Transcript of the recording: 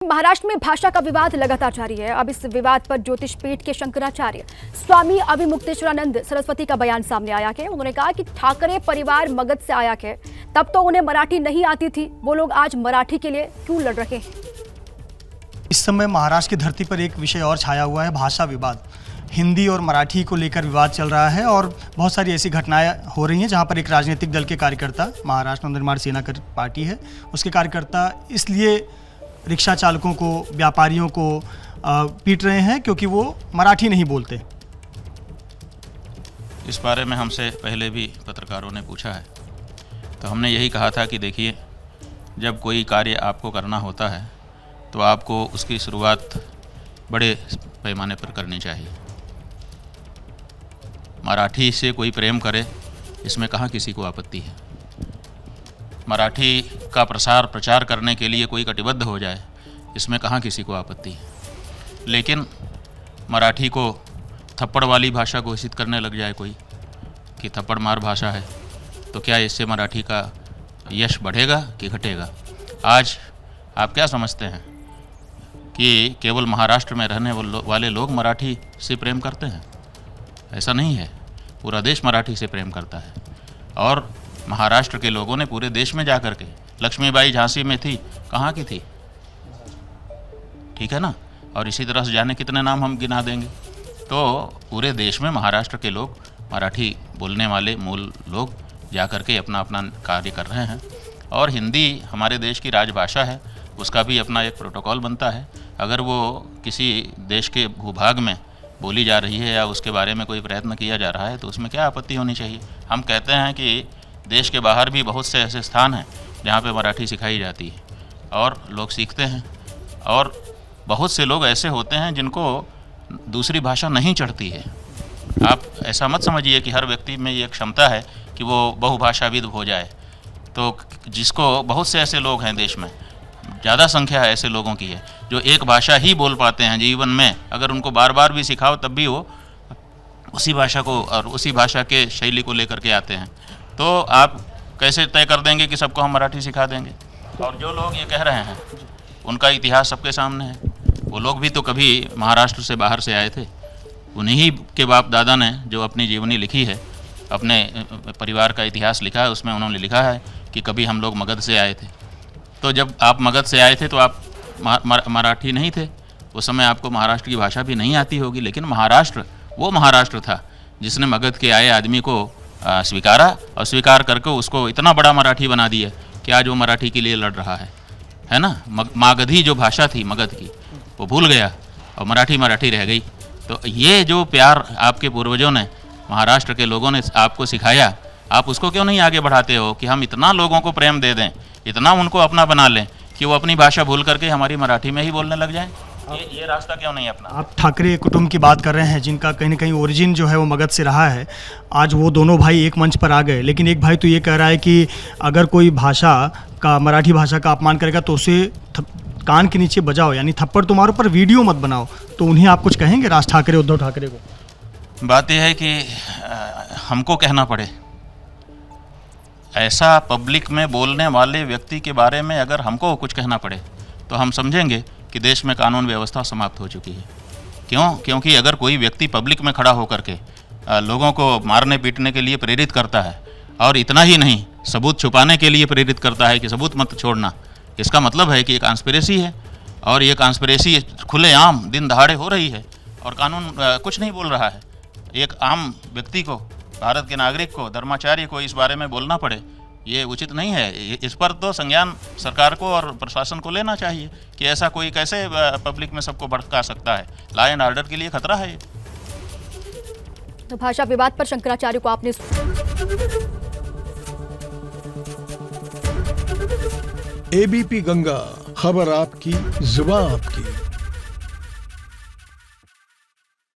महाराष्ट्र में भाषा का विवाद लगातार जारी है। अब इस विवाद पर ज्योतिषपीठ के शंकराचार्य स्वामी अभिमुक्तेश्वरानंद सरस्वती का बयान सामने आया है। उन्होंने कहा कि ठाकरे परिवार मगध से आया है, तब तो उन्हें मराठी नहीं आती थी, वो लोग आज मराठी के लिए क्यों लड़ रहे हैं। इस समय महाराष्ट्र की धरती पर एक विषय और छाया हुआ है, भाषा विवाद। हिंदी और मराठी को लेकर विवाद चल रहा है और बहुत सारी ऐसी घटनाएं हो रही हैं जहां पर एक राजनीतिक दल के कार्यकर्ता, महाराष्ट्र नवनिर्माण सेना की पार्टी है, उसके कार्यकर्ता इसलिए रिक्शा चालकों को, व्यापारियों को पीट रहे हैं क्योंकि वो मराठी नहीं बोलते। इस बारे में हमसे पहले भी पत्रकारों ने पूछा है, तो हमने यही कहा था कि देखिए, जब कोई कार्य आपको करना होता है तो आपको उसकी शुरुआत बड़े पैमाने पर करनी चाहिए। मराठी से कोई प्रेम करे, इसमें कहाँ किसी को आपत्ति है। मराठी का प्रचार करने के लिए कोई कटिबद्ध हो जाए, इसमें कहाँ किसी को आपत्ति है। लेकिन मराठी को थप्पड़ वाली भाषा घोषित करने लग जाए कोई कि थप्पड़ मार भाषा है, तो क्या इससे मराठी का यश बढ़ेगा कि घटेगा। आज आप क्या समझते हैं कि केवल महाराष्ट्र में रहने वाले लोग मराठी से प्रेम करते हैं? ऐसा नहीं है, पूरा देश मराठी से प्रेम करता है। और महाराष्ट्र के लोगों ने पूरे देश में जाकर के, लक्ष्मीबाई झांसी में थी, कहाँ की थी, ठीक है ना, और इसी तरह से जाने कितने नाम हम गिना देंगे। तो पूरे देश में महाराष्ट्र के लोग, मराठी बोलने वाले मूल लोग जाकर के अपना अपना कार्य कर रहे हैं। और हिंदी हमारे देश की राजभाषा है, उसका भी अपना एक प्रोटोकॉल बनता है। अगर वो किसी देश के भूभाग में बोली जा रही है या उसके बारे में कोई प्रयत्न किया जा रहा है, तो उसमें क्या आपत्ति होनी चाहिए। हम कहते हैं कि देश के बाहर भी बहुत से ऐसे स्थान हैं जहाँ पे मराठी सिखाई जाती है और लोग सीखते हैं। और बहुत से लोग ऐसे होते हैं जिनको दूसरी भाषा नहीं चढ़ती है। आप ऐसा मत समझिए कि हर व्यक्ति में ये क्षमता है कि वो बहुभाषाविद हो जाए। तो जिसको, बहुत से ऐसे लोग हैं देश में, ज़्यादा संख्या है ऐसे लोगों की है जो एक भाषा ही बोल पाते हैं जीवन में। अगर उनको बार बार भी सिखाओ तब भी वो उसी भाषा को और उसी भाषा के शैली को लेकर के आते हैं। तो आप कैसे तय कर देंगे कि सबको हम मराठी सिखा देंगे। और जो लोग ये कह रहे हैं उनका इतिहास सबके सामने है। वो लोग भी तो कभी महाराष्ट्र से बाहर से आए थे। उन्हीं के बाप दादा ने जो अपनी जीवनी लिखी है, अपने परिवार का इतिहास लिखा है, उसमें उन्होंने लिखा है कि कभी हम लोग मगध से आए थे। तो जब आप मगध से आए थे तो आप मराठी नहीं थे, उस समय आपको महाराष्ट्र की भाषा भी नहीं आती होगी। लेकिन महाराष्ट्र वो महाराष्ट्र था जिसने मगध के आए आदमी को स्वीकारा और स्वीकार करके उसको इतना बड़ा मराठी बना दिया कि आज वो मराठी के लिए लड़ रहा है ना। मागधी जो भाषा थी मगध की, वो भूल गया और मराठी रह गई। तो ये जो प्यार आपके पूर्वजों ने, महाराष्ट्र के लोगों ने आपको सिखाया, आप उसको क्यों नहीं आगे बढ़ाते हो कि हम इतना लोगों को प्रेम दे दें, इतना उनको अपना बना लें कि वो अपनी भाषा भूल करके हमारी मराठी में ही बोलने लग जाएं। ये रास्ता क्यों नहीं अपना। आप ठाकरे कुटुंब की बात कर रहे हैं जिनका कहीं ना कहीं ओरिजिन जो है वो मगध से रहा है। आज वो दोनों भाई एक मंच पर आ गए, लेकिन एक भाई तो ये कह रहा है कि अगर कोई भाषा का, मराठी भाषा का अपमान करेगा तो उसे कान के नीचे बजाओ, यानी थप्पड़ तो मारो पर वीडियो मत बनाओ। तो उन्हें आप कुछ कहेंगे, राज ठाकरे, उद्धव ठाकरे को? बात यह है कि हमको कहना पड़े, ऐसा पब्लिक में बोलने वाले व्यक्ति के बारे में अगर हमको कुछ कहना पड़े तो हम समझेंगे कि देश में कानून व्यवस्था समाप्त हो चुकी है। क्यों? क्योंकि अगर कोई व्यक्ति पब्लिक में खड़ा होकर के लोगों को मारने पीटने के लिए प्रेरित करता है, और इतना ही नहीं, सबूत छुपाने के लिए प्रेरित करता है कि सबूत मत छोड़ना, इसका मतलब है कि एक कॉन्स्पिरेसी है। और ये कॉन्स्पिरेसी खुलेआम दिन दहाड़े हो रही है और कानून कुछ नहीं बोल रहा है। एक आम व्यक्ति को, भारत के नागरिक को, धर्माचार्य को इस बारे में बोलना पड़े, ये उचित नहीं है। इस पर तो संज्ञान सरकार को और प्रशासन को लेना चाहिए कि ऐसा कोई कैसे पब्लिक में सबको भड़का सकता है। लॉ एंड ऑर्डर के लिए खतरा है। तो भाषा विवाद पर शंकराचार्य को आपने एबीपी गंगा, खबर आपकी, जुबान आपकी।